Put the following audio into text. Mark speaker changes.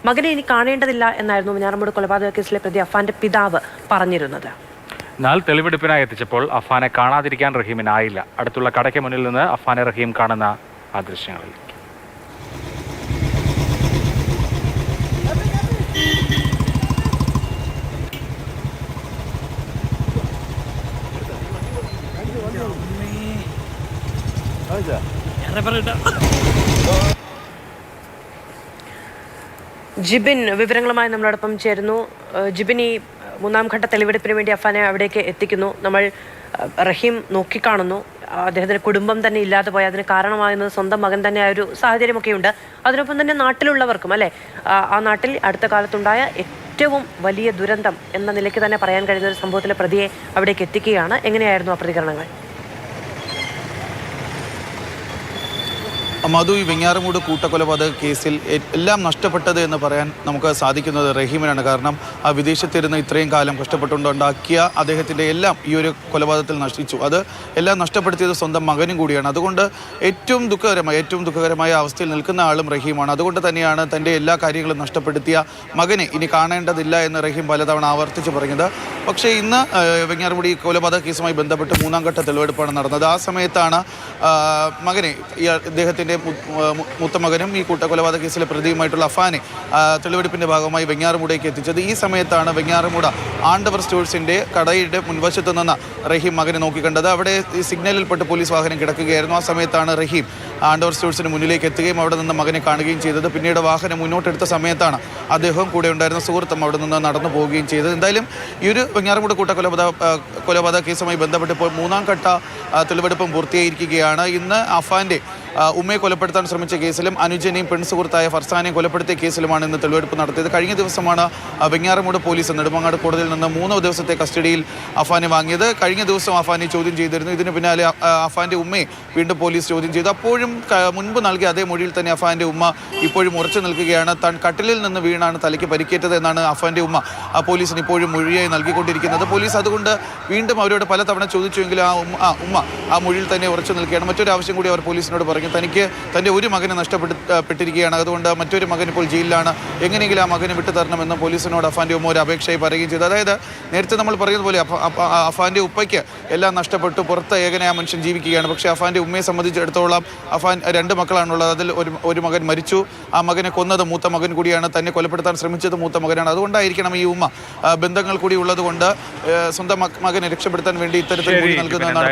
Speaker 1: മകനെ ഇനി കാണേണ്ടതില്ല എന്നായിരുന്നു വെഞ്ഞാറമൂട് കൊലപാതക കേസിലെ പ്രതി അഫാന്റെ പിതാവ് പറഞ്ഞിരുന്നത്.
Speaker 2: എന്നാൽ തെളിവെടുപ്പിനായി എത്തിച്ചപ്പോൾ അഫാനെ കാണാതിരിക്കാൻ റഹീമിനായില്ല. അടുത്തുള്ള കടയ്ക്ക് മുന്നിൽ നിന്ന് അഫാനെ റഹീം കാണുന്ന ആ ദൃശ്യങ്ങളിൽ
Speaker 1: ജിബിൻ വിവരങ്ങളുമായി നമ്മളോടൊപ്പം ചേരുന്നു. ജിബിൻ, ഈ മൂന്നാം ഘട്ട തെളിവെടുപ്പിന് വേണ്ടി അഫാനെ അവിടേക്ക് എത്തിക്കുന്നു. നമ്മൾ റഹീം നോക്കിക്കാണുന്നു. അദ്ദേഹത്തിന്റെ കുടുംബം തന്നെ ഇല്ലാതെ പോയി. അതിന് കാരണമാകുന്നത് സ്വന്തം മകൻ തന്നെ ആ ഒരു സാഹചര്യമൊക്കെയുണ്ട്. അതിനൊപ്പം തന്നെ നാട്ടിലുള്ളവർക്കും അല്ലെ, ആ നാട്ടിൽ അടുത്ത കാലത്തുണ്ടായ ഏറ്റവും വലിയ ദുരന്തം എന്ന നിലയ്ക്ക് തന്നെ പറയാൻ കഴിയുന്ന ഒരു സംഭവത്തിലെ പ്രതിയെ അവിടേക്ക് എത്തിക്കുകയാണ്. എങ്ങനെയായിരുന്നു ആ പ്രതികരണങ്ങൾ?
Speaker 3: മധു, ഈ വെഞ്ഞാറമൂട് കൂട്ടക്കൊലപാതക കേസിൽ എല്ലാം നഷ്ടപ്പെട്ടത് എന്ന് പറയാൻ നമുക്ക് സാധിക്കുന്നത് റഹീമിനാണ്. കാരണം ആ വിദേശത്തിരുന്ന് ഇത്രയും കാലം കഷ്ടപ്പെട്ടുണ്ടാക്കിയ അദ്ദേഹത്തിൻ്റെ എല്ലാം ഈ ഒരു കൊലപാതകത്തിൽ നശിച്ചു. അത് എല്ലാം നഷ്ടപ്പെടുത്തിയത് സ്വന്തം മകനും കൂടിയാണ്. അതുകൊണ്ട് ഏറ്റവും ദുഃഖകരമായ അവസ്ഥയിൽ നിൽക്കുന്ന ആളും റഹീമാണ്. അതുകൊണ്ട് തന്നെയാണ് തൻ്റെ എല്ലാ കാര്യങ്ങളും നഷ്ടപ്പെടുത്തിയ മകനെ ഇനി കാണേണ്ടതില്ല എന്ന് റഹീം പലതവണ ആവർത്തിച്ച് പറഞ്ഞത്. പക്ഷേ ഇന്ന് വെഞ്ഞാറമൂട് ഈ കൊലപാതക കേസുമായി ബന്ധപ്പെട്ട് മൂന്നാം ഘട്ട തെളിവെടുപ്പാണ് നടന്നത്. ആ സമയത്താണ് മകനെ, ഇദ്ദേഹത്തിൻ്റെ മൂത്ത മകനും ഈ കൂട്ടക്കൊലപാതക കേസിലെ പ്രതിയുമായിട്ടുള്ള അഫാനെ തെളിവെടുപ്പിൻ്റെ ഭാഗമായി വെഞ്ഞാറമൂടേക്ക് എത്തിച്ചത്. ഈ സമയത്താണ് വെഞ്ഞാറമൂട് ആണ്ടവർ സ്റ്റോഴ്സിൻ്റെ കടയുടെ മുൻവശത്ത് നിന്ന് റഹീം മകനെ നോക്കിക്കണ്ടത്. അവിടെ ഈ സിഗ്നലിൽപ്പെട്ട് പോലീസ് വാഹനം കിടക്കുകയായിരുന്നു. ആ സമയത്താണ് റഹീം ആണ്ടവർ സ്റ്റോഴ്സിന് മുന്നിലേക്ക് എത്തുകയും അവിടെ നിന്ന് മകനെ കാണുകയും ചെയ്തത്. പിന്നീട് വാഹനം മുന്നോട്ടെടുത്ത സമയത്താണ് അദ്ദേഹവും കൂടെ ഉണ്ടായിരുന്ന സുഹൃത്തും അവിടെ നിന്ന് നടന്നു പോവുകയും ചെയ്തത്. എന്തായാലും ഈ ഒരു വെഞ്ഞാറമൂട് കൊലപാതക കേസുമായി ബന്ധപ്പെട്ട് ഇപ്പോൾ മൂന്നാം ഘട്ട തെളിവെടുപ്പും പൂർത്തിയായിരിക്കുകയാണ്. ഇന്ന് അഫാന്റെ ഉമ്മയെ കൊലപ്പെടുത്താൻ ശ്രമിച്ച കേസിലും അനുജനെയും പെൺസുഹൃത്തായ ഫർസാനെയും കൊലപ്പെടുത്തിയ കേസിലുമാണ് ഇന്ന് തെളിവെടുപ്പ് നടത്തിയത്. കഴിഞ്ഞ ദിവസമാണ് വെഞ്ഞാറമൂട് പോലീസ് നെടുമങ്ങാട് കോടതിയിൽ നിന്ന് 3 ദിവസത്തെ കസ്റ്റഡിയിൽ അഫാനെ വാങ്ങിയത്. കഴിഞ്ഞ ദിവസം അഫാനെ ചോദ്യം ചെയ്തിരുന്നു. ഇതിന് പിന്നാലെ അഫാന്റെ ഉമ്മയെ വീണ്ടും പോലീസ് ചോദ്യം ചെയ്തു. അപ്പോഴും മുൻപ് നൽകിയ അതേ മൊഴിയിൽ തന്നെ അഫാന്റെ ഉമ്മ ഇപ്പോഴും ഉറച്ചു നിൽക്കുകയാണ്. താൻ കട്ടിലിൽ നിന്ന് വീണാണ് തലയ്ക്ക് പരിക്കേറ്റത് എന്നാണ് അഫാന്റെ ഉമ്മ പോലീസിന് ഇപ്പോഴും മൊഴിയായി നൽകിക്കൊണ്ടിരിക്കുന്നത്. പോലീസ് അതുകൊണ്ട് വീണ്ടും അവരോട് പലതവണ ചോദിച്ചുവെങ്കിലും ഉമ്മ ആ മൊഴിയിൽ തന്നെ ഉറച്ചു നിൽക്കുകയാണ്. മറ്റൊരു ആവശ്യം കൂടി അവർ പോലീസിനോട് പറഞ്ഞു. തനിക്ക് തൻ്റെ ഒരു മകനെ നഷ്ടപ്പെട്ടിരിക്കുകയാണ്. അതുകൊണ്ട് മറ്റൊരു മകൻ ഇപ്പോൾ ജയിലിലാണ്. എങ്ങനെയെങ്കിലും ആ മകനെ വിട്ടുതരണമെന്ന് പോലീസിനോട് അഫാന്റെ ഉമ്മ ഒരു അപേക്ഷയായി പറയുകയും ചെയ്തു. അതായത് നേരത്തെ നമ്മൾ പറയുന്നതുപോലെ അഫാന്റെ ഉപ്പയ്ക്ക് എല്ലാം നഷ്ടപ്പെട്ടു, പുറത്ത് ഏകനായ മനുഷ്യൻ ജീവിക്കുകയാണ്. പക്ഷേ അഫാന്റെ ഉമ്മയെ സംബന്ധിച്ചിടത്തോളം അഫാൻ 2 മക്കളാണുള്ളത്. അതിൽ ഒരു മകൻ മരിച്ചു. ആ മകനെ കൊന്നത് മൂത്ത മകൻ കൂടിയാണ്. തന്നെ കൊലപ്പെടുത്താൻ ശ്രമിച്ചത് മൂത്ത മകനാണ്. അതുകൊണ്ടായിരിക്കണം ഈ ഉമ്മ ബന്ധങ്ങൾ കൂടി ഉള്ളത് കൊണ്ട് സ്വന്തം മകനെ രക്ഷപ്പെടുത്താൻ വേണ്ടി ഇത്തരത്തിൽ കൂടി നൽകുന്നതെന്നാണ്